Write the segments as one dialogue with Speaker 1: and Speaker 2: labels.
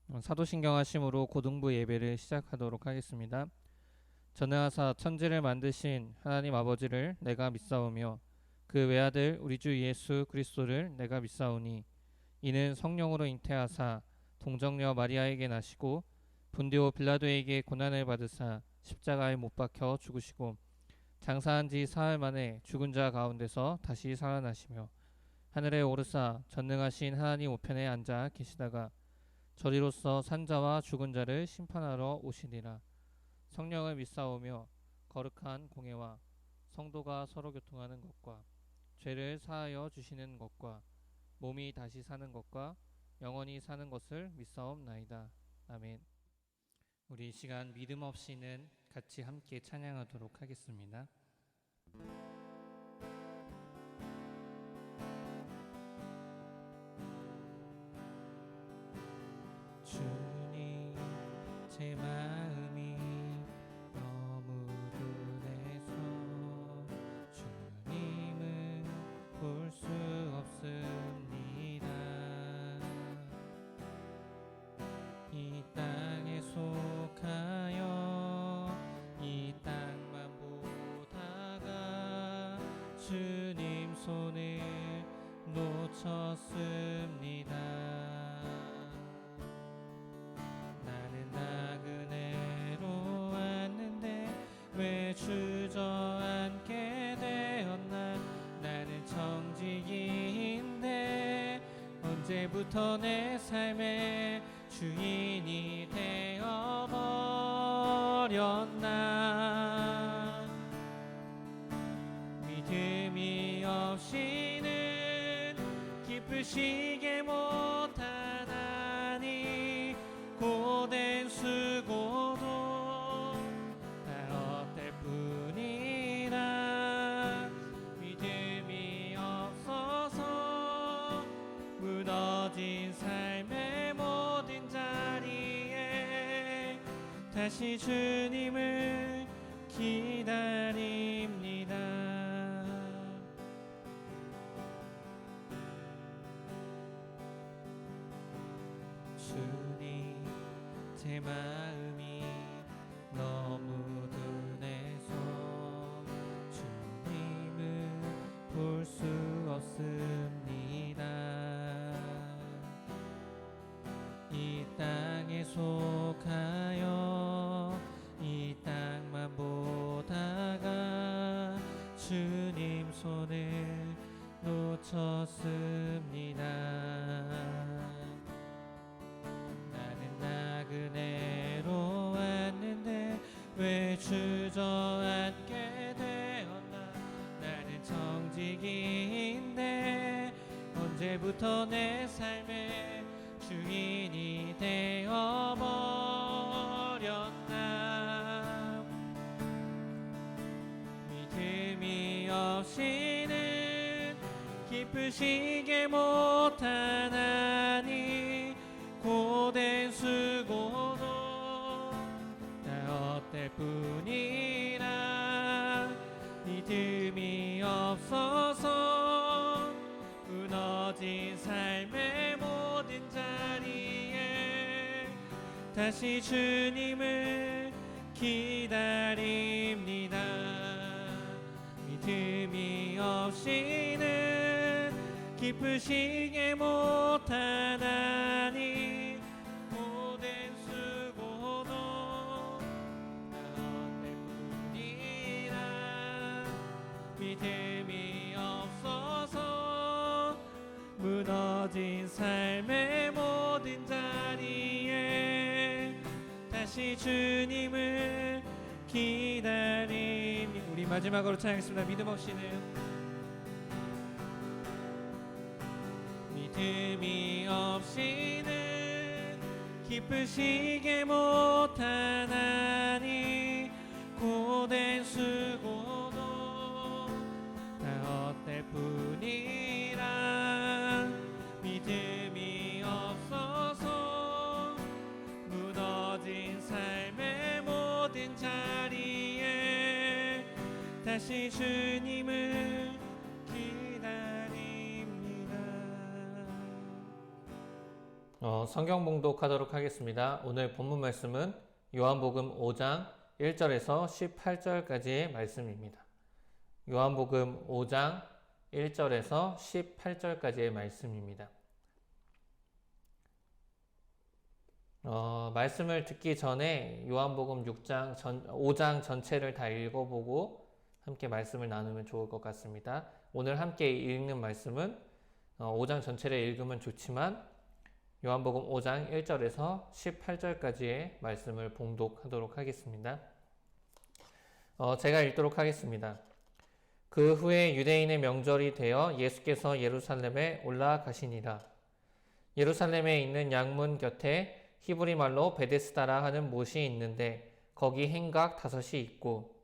Speaker 1: 사도신경 하심으로 고등부 예배를 시작하도록 하겠습니다. 전능하사 천지를 만드신 하나님 아버지를 내가 믿사오며 그 외아들 우리 주 예수 그리스도를 내가 믿사오니 이는 성령으로 잉태하사 동정녀 마리아에게 나시고 본디오 빌라도에게 고난을 받으사 십자가에 못 박혀 죽으시고 장사한 지 사흘 만에 죽은 자 가운데서 다시 살아나시며 하늘에 오르사 전능하신 하나님 우편에 앉아 계시다가 저리로서 산자와 죽은 자를 심판하러 오시니라. 성령을 믿사오며 거룩한 공회와 성도가 서로 교통하는 것과 죄를 사하여 주시는 것과 몸이 다시 사는 것과 영원히 사는 것을 믿사옵나이다. 아멘. 우리 이 시간 믿음 없이는 같이 함께 찬양하도록 하겠습니다. 주님, 제 마음이 너무 분해서 주님은 볼 수 없습니다. 이 땅에 속하여 이 땅만 보다가 주님 손을 놓쳤습니다. 왜 주저앉게 되었나. 나는 청지기인데 언제부터 내 삶의 주인이 되어버렸나. 믿음이 없이는 기쁘시게 못하나니 고된 수고도 뿐이라. 믿음이 없어서 무너진 삶의 모든 자리에 다시 주님을 기다립니다. 주님, 제 마음이 너무 둔해서 주님을 볼 수 없습니다. 이 땅에 속하여 이 땅만 보다가 주님 손을 놓쳤습니다. 나는 나그네로 왔는데 왜 주저앉게 되었나. 나는 청지기인데 언제부터 내 삶의 주인이 되어버렸나. 믿음이 없이는 기쁘시게 못하나니 고된 수고도 다 헛될 뿐이라. 믿음이 없어서 무너진 삶의 모든 자리에 다시 주님을 기다립니다. 믿음이 없이는 기쁘시게 못하나니 고된 수고도 다 헛될 뿐이라. 믿음이 없어서 무너진 삶의 모든 자리에 다시 주님을 기다립니다. 우리 마지막으로 찬양하겠습니다. 믿음 없이는. 믿음이 없이는 기쁘시게 못하나니 고된 수고도 다 헛될 뿐이라. 믿음이 없어서 무너진 삶의 모든 자리에 다시 주님을 기다립니다. 성경 봉독하도록 하겠습니다. 오늘 본문 말씀은 요한복음 5장 1절에서 18절까지의 말씀입니다. 요한복음 5장 1절에서 18절까지의 말씀입니다. 말씀을 듣기 전에 요한복음 5장 전체를 다 읽어보고 함께 말씀을 나누면 좋을 것 같습니다. 오늘 함께 읽는 말씀은 5장 전체를 읽으면 좋지만 요한복음 5장 1절에서 18절까지의 말씀을 봉독하도록 하겠습니다. 제가 읽도록 하겠습니다. 그 후에 유대인의 명절이 되어 예수께서 예루살렘에 올라가시니라. 예루살렘에 있는 양문 곁에 히브리 말로 베데스다라 하는 못이 있는데 거기 행각 5이 있고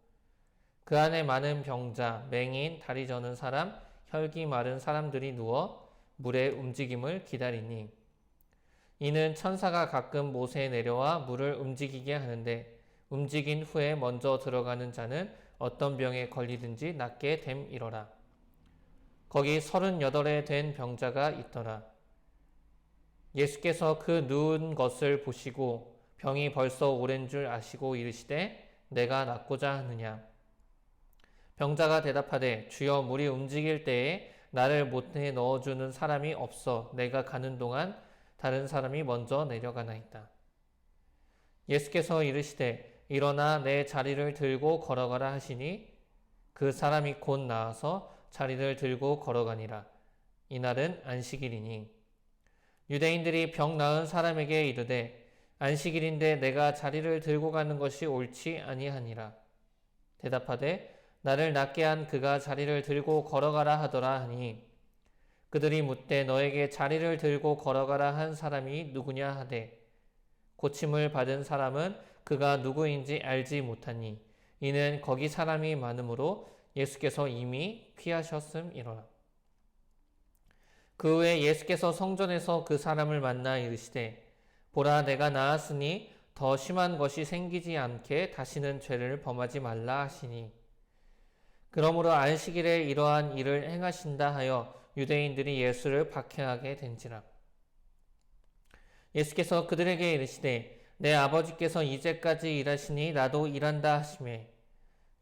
Speaker 1: 그 안에 많은 병자, 맹인, 다리 저는 사람, 혈기 마른 사람들이 누워 물의 움직임을 기다리니 이는 천사가 가끔 못에 내려와 물을 움직이게 하는데 움직인 후에 먼저 들어가는 자는 어떤 병에 걸리든지 낫게 됨이러라. 거기 38에 된 병자가 있더라. 예수께서 그 누운 것을 보시고 병이 벌써 오랜 줄 아시고 이르시되 내가 낫고자 하느냐. 병자가 대답하되 주여 물이 움직일 때에 나를 못에 넣어주는 사람이 없어 내가 가는 동안 다른 사람이 먼저 내려가나이다. 예수께서 이르시되 일어나 내 자리를 들고 걸어가라 하시니 그 사람이 곧 나와서 자리를 들고 걸어가니라. 이날은 안식일이니 유대인들이 병 나은 사람에게 이르되 안식일인데 내가 자리를 들고 가는 것이 옳지 아니하니라. 대답하되 나를 낫게 한 그가 자리를 들고 걸어가라 하더라 하니 그들이 묻되 너에게 자리를 들고 걸어가라 한 사람이 누구냐 하되 고침을 받은 사람은 그가 누구인지 알지 못하니 이는 거기 사람이 많으므로 예수께서 이미 피하셨음이로라. 그 후에 예수께서 성전에서 그 사람을 만나 이르시되 보라 내가 나았으니 더 심한 것이 생기지 않게 다시는 죄를 범하지 말라 하시니 그러므로 안식일에 이러한 일을 행하신다 하여 유대인들이 예수를 박해하게 된지라. 예수께서 그들에게 이르시되 내 아버지께서 이제까지 일하시니 나도 일한다 하시매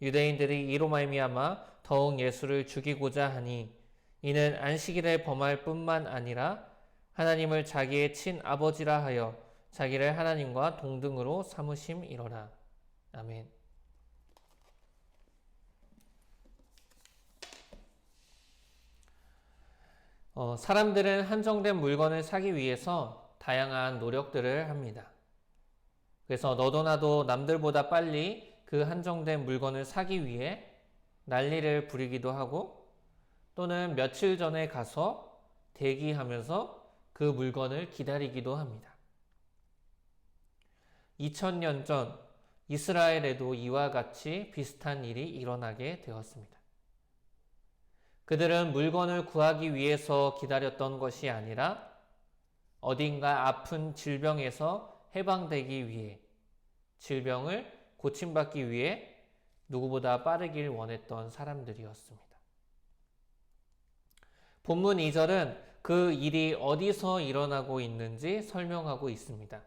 Speaker 1: 유대인들이 이로 말미암아 더욱 예수를 죽이고자 하니 이는 안식일에 범할 뿐만 아니라 하나님을 자기의 친아버지라 하여 자기를 하나님과 동등으로 삼으심이로라. 아멘. 사람들은 한정된 물건을 사기 위해서 다양한 노력들을 합니다. 그래서 너도 나도 남들보다 빨리 그 한정된 물건을 사기 위해 난리를 부리기도 하고 또는 며칠 전에 가서 대기하면서 그 물건을 기다리기도 합니다. 2000년 전 이스라엘에도 이와 같이 비슷한 일이 일어나게 되었습니다. 그들은 물건을 구하기 위해서 기다렸던 것이 아니라 어딘가 아픈 질병에서 해방되기 위해 질병을 고침받기 위해 누구보다 빠르길 원했던 사람들이었습니다. 본문 2절은 그 일이 어디서 일어나고 있는지 설명하고 있습니다.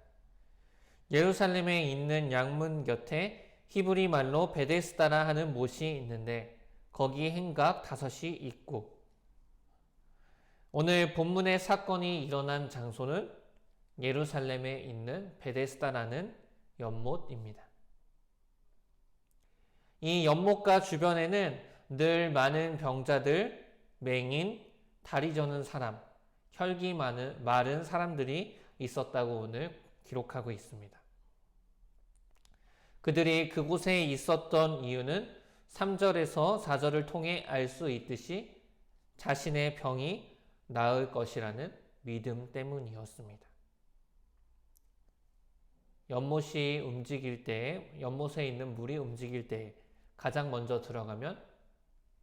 Speaker 1: 예루살렘에 있는 양문 곁에 히브리 말로 베데스다라 하는 못이 있는데 거기 행각 5이 있고 오늘 본문의 사건이 일어난 장소는 예루살렘에 있는 베데스다라는 연못입니다. 이 연못가 주변에는 늘 많은 병자들, 맹인, 다리 저는 사람, 혈기 마른 사람들이 있었다고 오늘 기록하고 있습니다. 그들이 그곳에 있었던 이유는 3절에서 4절을 통해 알 수 있듯이 자신의 병이 나을 것이라는 믿음 때문이었습니다. 연못이 움직일 때, 연못에 있는 물이 움직일 때 가장 먼저 들어가면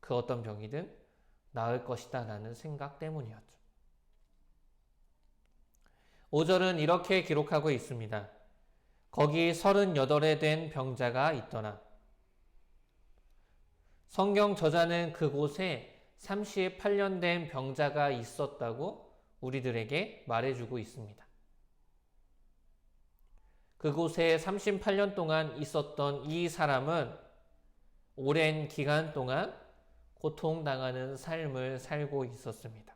Speaker 1: 그 어떤 병이든 나을 것이다 라는 생각 때문이었죠. 5절은 이렇게 기록하고 있습니다. 거기 38에 된 병자가 있더라. 성경 저자는 그곳에 38년 된 병자가 있었다고 우리들에게 말해주고 있습니다. 그곳에 38년 동안 있었던 이 사람은 오랜 기간 동안 고통당하는 삶을 살고 있었습니다.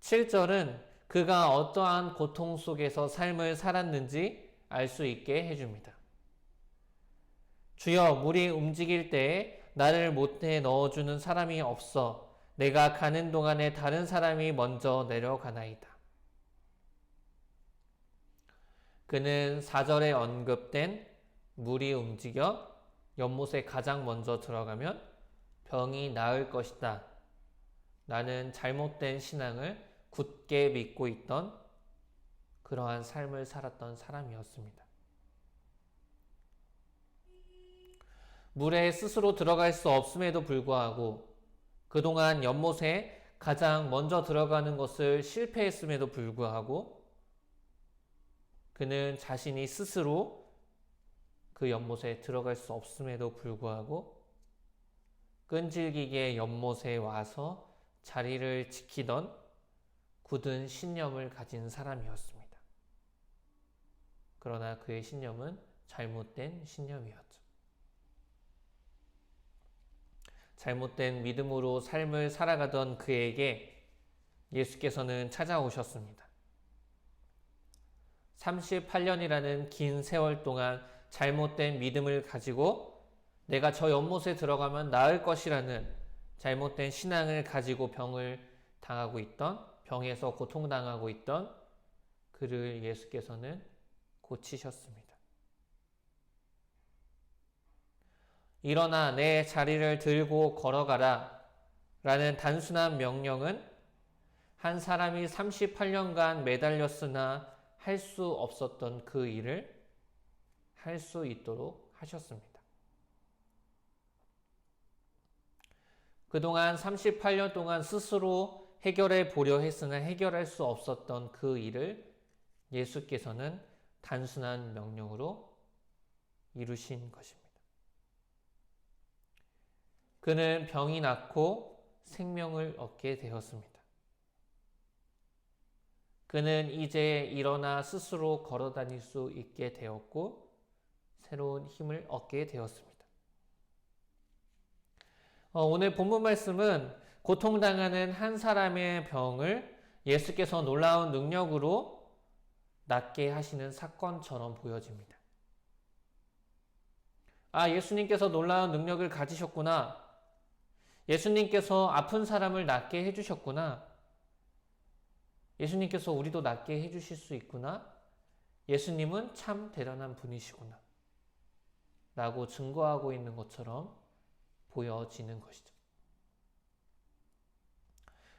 Speaker 1: 7절은 그가 어떠한 고통 속에서 삶을 살았는지 알 수 있게 해줍니다. 주여, 물이 움직일 때에 나를 못에 넣어주는 사람이 없어 내가 가는 동안에 다른 사람이 먼저 내려가나이다. 그는 4절에 언급된 물이 움직여 연못에 가장 먼저 들어가면 병이 나을 것이다 라는 잘못된 신앙을 굳게 믿고 있던 그러한 삶을 살았던 사람이었습니다. 물에 스스로 들어갈 수 없음에도 불구하고 그동안 연못에 가장 먼저 들어가는 것을 실패했음에도 불구하고 그는 자신이 스스로 그 연못에 들어갈 수 없음에도 불구하고 끈질기게 연못에 와서 자리를 지키던 굳은 신념을 가진 사람이었습니다. 그러나 그의 신념은 잘못된 신념이었죠. 잘못된 믿음으로 삶을 살아가던 그에게 예수께서는 찾아오셨습니다. 38년이라는 긴 세월 동안 잘못된 믿음을 가지고 내가 저 연못에 들어가면 나을 것이라는 잘못된 신앙을 가지고 병을 당하고 있던, 병에서 고통당하고 있던 그를 예수께서는 고치셨습니다. 일어나 내 자리를 들고 걸어가라 라는 단순한 명령은 한 사람이 38년간 매달렸으나 할 수 없었던 그 일을 할 수 있도록 하셨습니다. 그동안 38년 동안 스스로 해결해 보려 했으나 해결할 수 없었던 그 일을 예수께서는 단순한 명령으로 이루신 것입니다. 그는 병이 낫고 생명을 얻게 되었습니다. 그는 이제 일어나 스스로 걸어 다닐 수 있게 되었고 새로운 힘을 얻게 되었습니다. 오늘 본문 말씀은 고통당하는 한 사람의 병을 예수께서 놀라운 능력으로 낫게 하시는 사건처럼 보여집니다. 아, 예수님께서 놀라운 능력을 가지셨구나. 예수님께서 아픈 사람을 낫게 해주셨구나. 예수님께서 우리도 낫게 해주실 수 있구나. 예수님은 참 대단한 분이시구나. 라고 증거하고 있는 것처럼 보여지는 것이죠.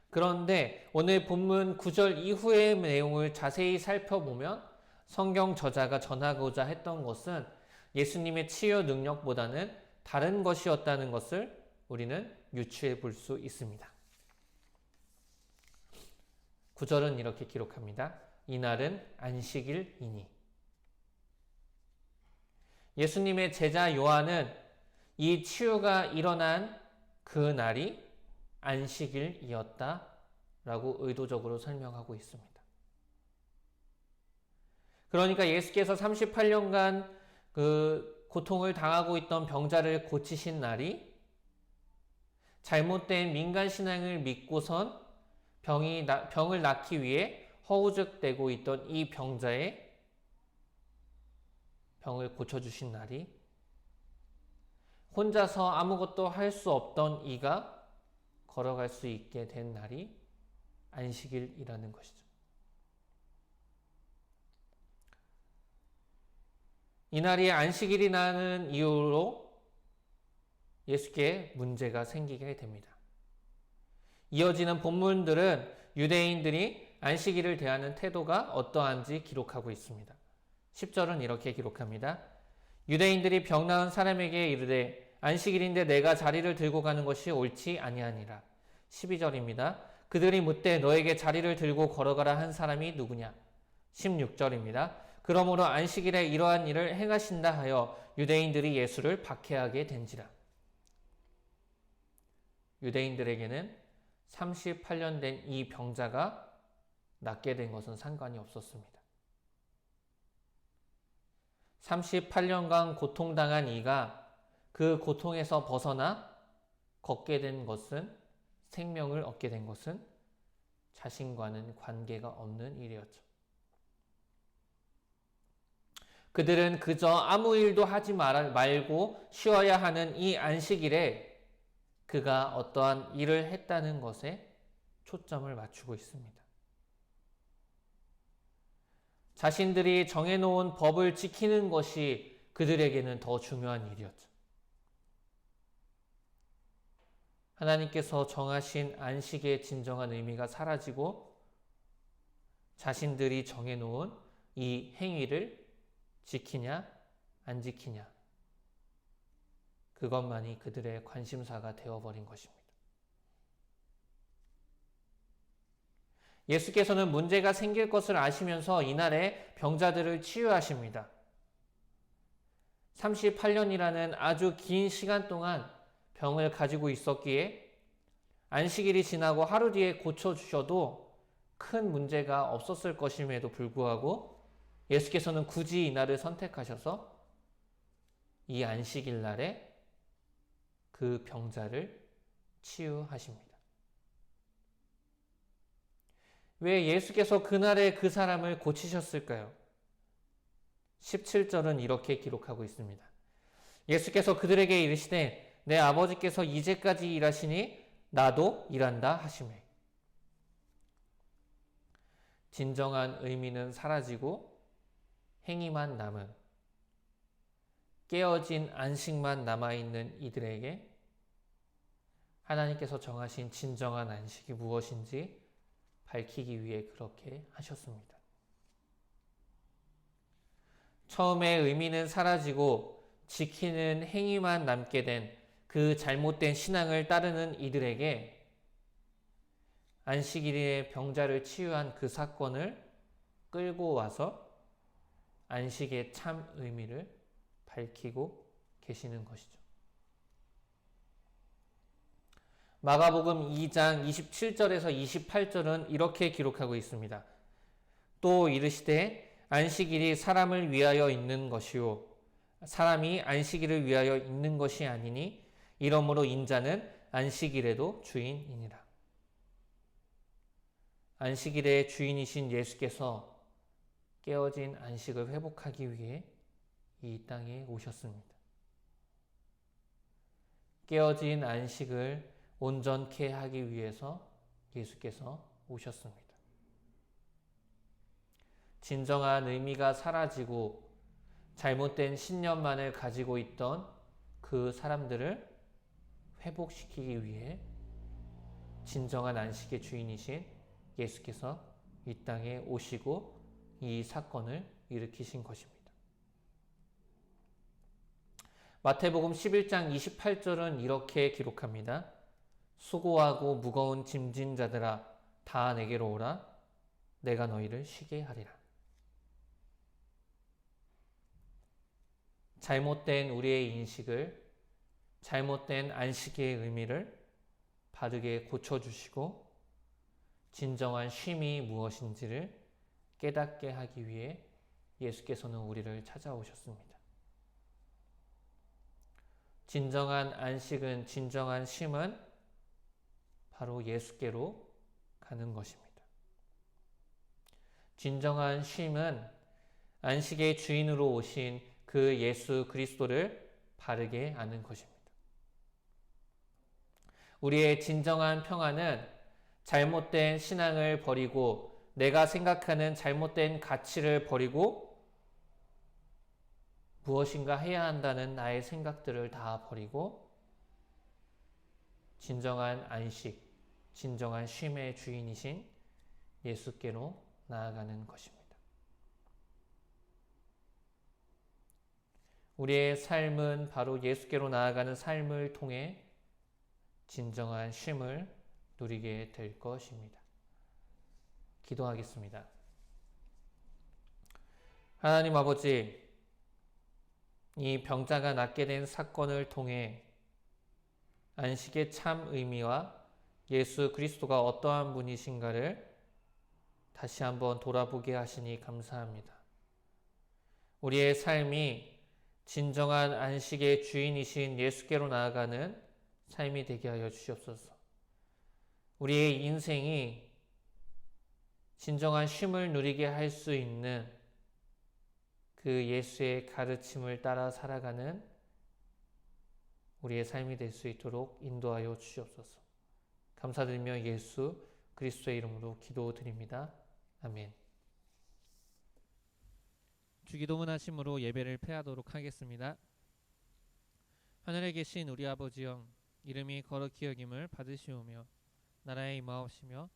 Speaker 1: 그런데 오늘 본문 9절 이후의 내용을 자세히 살펴보면 성경 저자가 전하고자 했던 것은 예수님의 치유 능력보다는 다른 것이었다는 것을 우리는 유추해 볼 수 있습니다. 9절은 이렇게 기록합니다. 이날은 안식일이니. 예수님의 제자 요한은 이 치유가 일어난 그 날이 안식일이었다 라고 의도적으로 설명하고 있습니다. 그러니까 예수께서 38년간 그 고통을 당하고 있던 병자를 고치신 날이 잘못된 민간신앙을 믿고선 병을 낫기 위해 허우적대고 있던 이 병자의 병을 고쳐주신 날이 혼자서 아무것도 할 수 없던 이가 걸어갈 수 있게 된 날이 안식일이라는 것이죠. 이날이 안식일이라는 이유로 예수께 문제가 생기게 됩니다. 이어지는 본문들은 유대인들이 안식일을 대하는 태도가 어떠한지 기록하고 있습니다. 10절은 이렇게 기록합니다. 유대인들이 병 나은 사람에게 이르되 안식일인데 내가 자리를 들고 가는 것이 옳지 아니하니라. 12절입니다. 그들이 묻되 너에게 자리를 들고 걸어가라 한 사람이 누구냐? 16절입니다. 그러므로 안식일에 이러한 일을 행하신다 하여 유대인들이 예수를 박해하게 된지라. 유대인들에게는 38년 된 이 병자가 낫게 된 것은 상관이 없었습니다. 38년간 고통당한 이가 그 고통에서 벗어나 걷게 된 것은, 생명을 얻게 된 것은 자신과는 관계가 없는 일이었죠. 그들은 그저 아무 일도 하지 말고 쉬어야 하는 이 안식일에 그가 어떠한 일을 했다는 것에 초점을 맞추고 있습니다. 자신들이 정해놓은 법을 지키는 것이 그들에게는 더 중요한 일이었죠. 하나님께서 정하신 안식의 진정한 의미가 사라지고 자신들이 정해놓은 이 행위를 지키냐 안 지키냐, 그것만이 그들의 관심사가 되어버린 것입니다. 예수께서는 문제가 생길 것을 아시면서 이날에 병자들을 치유하십니다. 38년이라는 아주 긴 시간 동안 병을 가지고 있었기에 안식일이 지나고 하루 뒤에 고쳐주셔도 큰 문제가 없었을 것임에도 불구하고 예수께서는 굳이 이날을 선택하셔서 이 안식일 날에 그 병자를 치유하십니다. 왜 예수께서 그날에 그 사람을 고치셨을까요? 17절은 이렇게 기록하고 있습니다. 예수께서 그들에게 이르시되 내 아버지께서 이제까지 일하시니 나도 일한다 하시매. 진정한 의미는 사라지고 행위만 남은, 깨어진 안식만 남아있는 이들에게 하나님께서 정하신 진정한 안식이 무엇인지 밝히기 위해 그렇게 하셨습니다. 처음에 의미는 사라지고 지키는 행위만 남게 된 그 잘못된 신앙을 따르는 이들에게 안식일에 병자를 치유한 그 사건을 끌고 와서 안식의 참 의미를 밝히고 계시는 것이죠. 마가복음 2장 27절에서 28절은 이렇게 기록하고 있습니다. 또 이르시되 안식일이 사람을 위하여 있는 것이요 사람이 안식일을 위하여 있는 것이 아니니 이러므로 인자는 안식일에도 주인이니라. 안식일의 주인이신 예수께서 깨어진 안식을 회복하기 위해 이 땅에 오셨습니다. 깨어진 안식을 온전케 하기 위해서 예수께서 오셨습니다. 진정한 의미가 사라지고 잘못된 신념만을 가지고 있던 그 사람들을 회복시키기 위해 진정한 안식의 주인이신 예수께서 이 땅에 오시고 이 사건을 일으키신 것입니다. 마태복음 11장 28절은 이렇게 기록합니다. 수고하고 무거운 짐진 자들아 다 내게로 오라 내가 너희를 쉬게 하리라. 잘못된 우리의 인식을, 잘못된 안식의 의미를 바르게 고쳐주시고 진정한 쉼이 무엇인지를 깨닫게 하기 위해 예수께서는 우리를 찾아오셨습니다. 진정한 안식은, 진정한 쉼은 바로 예수께로 가는 것입니다. 진정한 쉼은 안식의 주인으로 오신 그 예수 그리스도를 바르게 아는 것입니다. 우리의 진정한 평안은 잘못된 신앙을 버리고 내가 생각하는 잘못된 가치를 버리고 무엇인가 해야 한다는 나의 생각들을 다 버리고 진정한 안식, 진정한 쉼의 주인이신 예수께로 나아가는 것입니다. 우리의 삶은 바로 예수께로 나아가는 삶을 통해 진정한 쉼을 누리게 될 것입니다. 기도하겠습니다. 하나님 아버지, 이 병자가 낫게 된 사건을 통해 안식의 참 의미와 예수 그리스도가 어떠한 분이신가를 다시 한번 돌아보게 하시니 감사합니다. 우리의 삶이 진정한 안식의 주인이신 예수께로 나아가는 삶이 되게 하여 주시옵소서. 우리의 인생이 진정한 쉼을 누리게 할 수 있는 그 예수의 가르침을 따라 살아가는 우리의 삶이 될 수 있도록 인도하여 주시옵소서. 감사드리며 예수 그리스도의 이름으로 기도드립니다. 아멘. 주기도문 하심으로 예배를 폐하도록 하겠습니다. 하늘에 계신 우리 아버지여, 이름이 거룩히 여김을 받으시오며 나라에 임하옵시며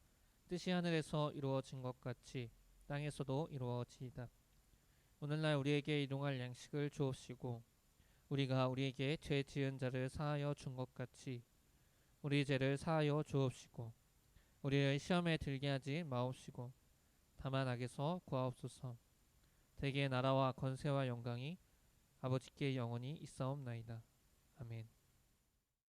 Speaker 1: 뜻이 하늘에서 이루어진 것 같이 땅에서도 이루어지이다. 오늘날 우리에게 일용할 양식을 주옵시고 우리가 우리에게 죄 지은 자를 사하여 준 것 같이 우리 죄를 사하여 주옵시고 우리를 시험에 들게 하지 마옵시고 다만 악에서 구하옵소서. 대개 나라와 권세와 영광이 아버지께 영원히 있사옵나이다. 아멘.